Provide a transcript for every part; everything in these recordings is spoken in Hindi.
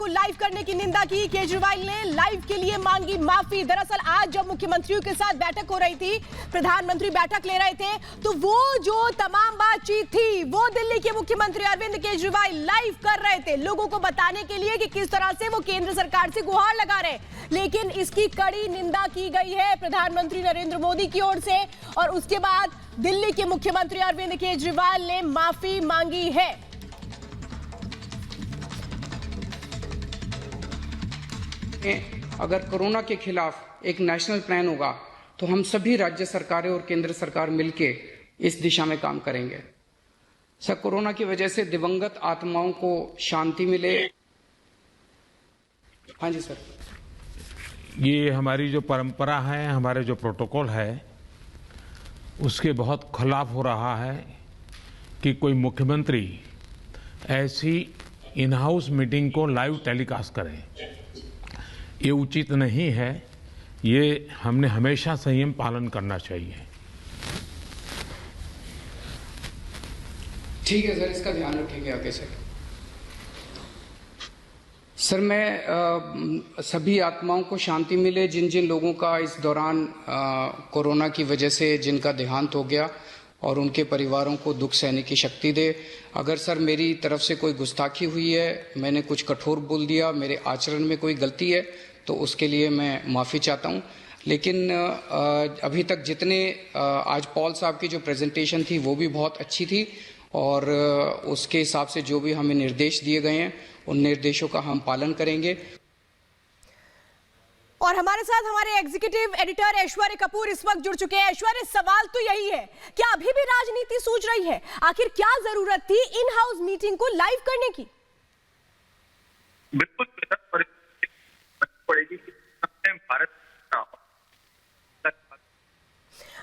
को लाइव करने की निंदा की। केजरीवाल ने लाइव के लिए मांगी माफी। दरअसल आज जब मुख्यमंत्रियों के साथ बैठक हो रही थी, प्रधानमंत्री बैठक ले रहे थे, तो वो जो तमाम बातचीत थी वो दिल्ली के मुख्यमंत्री अरविंद केजरीवाल लाइव कर रहे थे, लोगों को बताने के लिए कि किस तरह से वो केंद्र सरकार से गुहार लगा रहे। लेकिन इसकी कड़ी निंदा की गई है प्रधानमंत्री नरेंद्र मोदी की ओर से, और उसके बाद दिल्ली के मुख्यमंत्री अरविंद केजरीवाल ने माफी मांगी है। अगर कोरोना के खिलाफ एक नेशनल प्लान होगा तो हम सभी राज्य सरकारें और केंद्र सरकार मिलके इस दिशा में काम करेंगे। सर, कोरोना की वजह से दिवंगत आत्माओं को शांति मिले। हाँ जी सर। ये हमारी जो परंपरा है, हमारे जो प्रोटोकॉल है, उसके बहुत खिलाफ हो रहा है कि कोई मुख्यमंत्री ऐसी इन हाउस मीटिंग को लाइव टेलीकास्ट करे। ये उचित नहीं है। ये हमने हमेशा संयम पालन करना चाहिए। ठीक है सर, इसका ध्यान रखेंगे आगे से। सर, मैं सभी आत्माओं को शांति मिले जिन जिन लोगों का इस दौरान कोरोना की वजह से जिनका देहांत हो गया, और उनके परिवारों को दुख सहने की शक्ति दे। अगर सर मेरी तरफ से कोई गुस्ताखी हुई है, मैंने कुछ कठोर बोल दिया, मेरे आचरण में कोई गलती है, तो उसके लिए मैं माफ़ी चाहता हूं। लेकिन अभी तक जितने आज पॉल साहब की जो प्रेजेंटेशन थी वो भी बहुत अच्छी थी, और उसके हिसाब से जो भी हमें निर्देश दिए गए हैं उन निर्देशों का हम पालन करेंगे। और हमारे साथ हमारे एग्जीक्यूटिव एडिटर ऐश्वर्य कपूर इस वक्त जुड़ चुके हैं। ऐश्वर्य, सवाल तो यही है, क्या अभी भी राजनीति सूझ रही है? आखिर क्या जरूरत थी इन हाउस मीटिंग को लाइव करने की? बिल्कुल पड़ेगी भारत।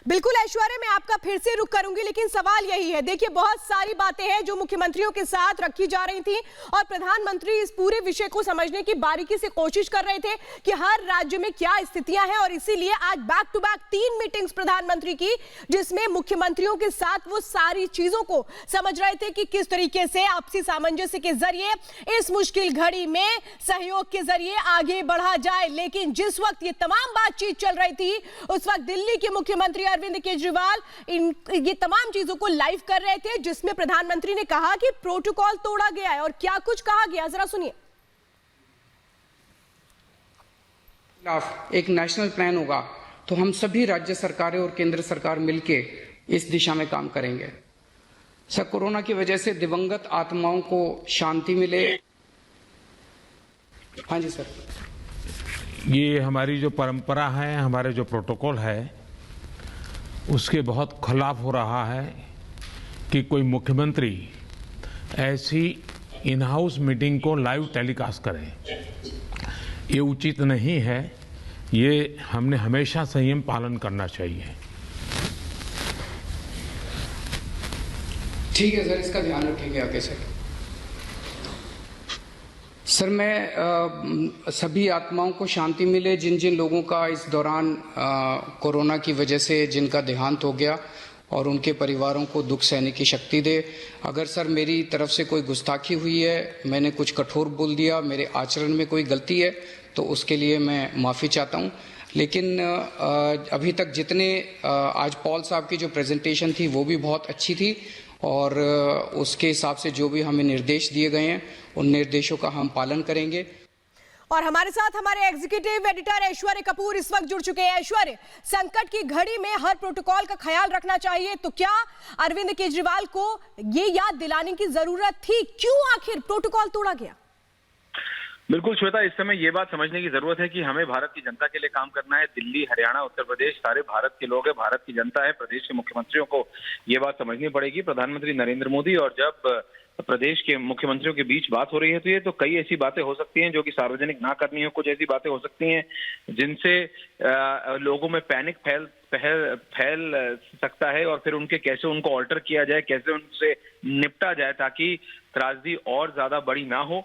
बिल्कुल ऐश्वर्य, मैं आपका फिर से रुख करूंगी, लेकिन सवाल यही है, देखिए बहुत सारी बातें हैं जो मुख्यमंत्रियों के साथ रखी जा रही थी, और प्रधानमंत्री इस पूरे विषय को समझने की बारीकी से कोशिश कर रहे थे कि हर राज्य में क्या स्थितियां हैं, और इसीलिए आज बैक टू बैक 3 मीटिंग्स प्रधानमंत्री की, जिसमें मुख्यमंत्रियों के साथ वो सारी चीजों को समझ रहे थे कि किस तरीके से आपसी सामंजस्य के जरिए इस मुश्किल घड़ी में सहयोग के जरिए आगे बढ़ा जाए। लेकिन जिस वक्त ये तमाम बातचीत चल रही थी, उस वक्त दिल्ली के मुख्यमंत्री अरविंद केजरीवाल ये तमाम चीजों को लाइव कर रहे थे, जिसमें प्रधानमंत्री ने कहा कि प्रोटोकॉल तोड़ा गया है। और क्या कुछ कहा गया, जरा सुनिए। एक नेशनल प्लान होगा तो हम सभी राज्य सरकारें और केंद्र सरकार मिलके इस दिशा में काम करेंगे। सर, कोरोना की वजह से दिवंगत आत्माओं को शांति मिले। हाँ जी सर। ये हमारी जो परंपरा है, हमारे जो प्रोटोकॉल है, उसके बहुत खिलाफ हो रहा है कि कोई मुख्यमंत्री ऐसी इन हाउस मीटिंग को लाइव टेलीकास्ट करे। ये उचित नहीं है। ये हमने हमेशा संयम पालन करना चाहिए। ठीक है सर, इसका ध्यान रखेंगे आगे से। सर, मैं सभी आत्माओं को शांति मिले जिन जिन लोगों का इस दौरान कोरोना की वजह से जिनका देहांत हो गया, और उनके परिवारों को दुख सहने की शक्ति दे। अगर सर मेरी तरफ से कोई गुस्ताखी हुई है, मैंने कुछ कठोर बोल दिया, मेरे आचरण में कोई गलती है, तो उसके लिए मैं माफ़ी चाहता हूं। लेकिन अभी तक जितने आज पॉल साहब की जो प्रेजेंटेशन थी वो भी बहुत अच्छी थी, और उसके हिसाब से जो भी हमें निर्देश दिए गए हैं उन निर्देशों का हम पालन करेंगे। और हमारे साथ हमारे एग्जीक्यूटिव एडिटर ऐश्वर्य कपूर इस वक्त जुड़ चुके हैं। ऐश्वर्य, संकट की घड़ी में हर प्रोटोकॉल का ख्याल रखना चाहिए, तो क्या अरविंद केजरीवाल को ये याद दिलाने की जरूरत थी, क्यों आखिर प्रोटोकॉल तोड़ा गया? बिल्कुल श्वेता, इस समय ये बात समझने की जरूरत है कि हमें भारत की जनता के लिए काम करना है। दिल्ली, हरियाणा, उत्तर प्रदेश सारे भारत के लोग हैं, भारत की जनता है। प्रदेश के मुख्यमंत्रियों को ये बात समझनी पड़ेगी। प्रधानमंत्री नरेंद्र मोदी और जब प्रदेश के मुख्यमंत्रियों के बीच बात हो रही है, तो ये तो कई ऐसी बातें हो सकती हैं जो कि सार्वजनिक ना करनी हो। कुछ ऐसी बातें हो सकती हैं जिनसे लोगों में पैनिक फैल सकता है, और फिर उनके कैसे उनको ऑल्टर किया जाए, कैसे उनसे निपटा जाए ताकि त्रासदी और ज्यादा बड़ी ना हो।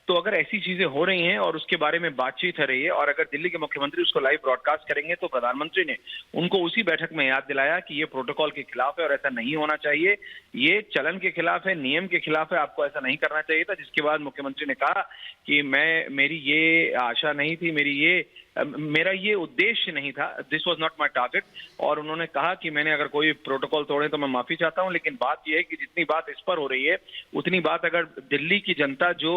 तो अगर ऐसी चीजें हो रही हैं और उसके बारे में बातचीत हो रही है और अगर दिल्ली के मुख्यमंत्री उसको लाइव ब्रॉडकास्ट करेंगे तो प्रधानमंत्री ने उनको उसी बैठक में याद दिलाया कि ये प्रोटोकॉल के खिलाफ है और ऐसा नहीं होना चाहिए, ये चलन के खिलाफ है, नियम के खिलाफ है, आपको ऐसा नहीं करना चाहिए था। जिसके बाद मुख्यमंत्री ने कहा कि मेरी ये आशा नहीं थी, मेरा ये उद्देश्य नहीं था, this was not my target. और उन्होंने कहा कि मैंने अगर कोई प्रोटोकॉल तोड़े तो मैं माफी चाहता हूं, लेकिन बात यह है कि जितनी बात इस पर हो रही है उतनी बात अगर दिल्ली की जनता जो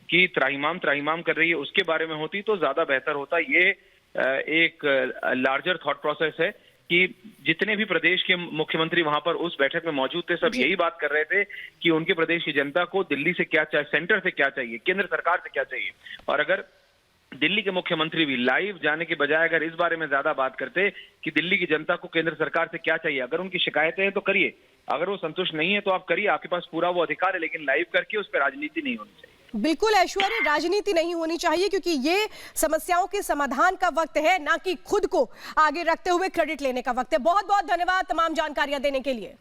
कि त्राहिमाम कर रही है उसके बारे में होती तो ज्यादा बेहतर होता। ये एक लार्जर थॉट प्रोसेस है कि जितने भी प्रदेश के मुख्यमंत्री वहां पर उस बैठक में मौजूद थे सब यही बात कर रहे थे कि उनके प्रदेश की जनता को दिल्ली से क्या चाहिए, सेंटर से क्या चाहिए, केंद्र सरकार से क्या चाहिए। और अगर दिल्ली के मुख्यमंत्री भी लाइव जाने के बजाय अगर इस बारे में ज्यादा बात करते कि दिल्ली की जनता को केंद्र सरकार से क्या चाहिए, अगर उनकी शिकायतें हैं तो करिए, अगर वो संतुष्ट नहीं है तो आप करिए, आपके पास पूरा वो अधिकार है, लेकिन लाइव करके उस पर राजनीति नहीं होनी चाहिए। बिल्कुल ऐश्वर्या, राजनीति नहीं होनी चाहिए क्योंकि ये समस्याओं के समाधान का वक्त है, ना कि खुद को आगे रखते हुए क्रेडिट लेने का वक्त है। बहुत बहुत धन्यवाद तमाम जानकारियां देने के लिए।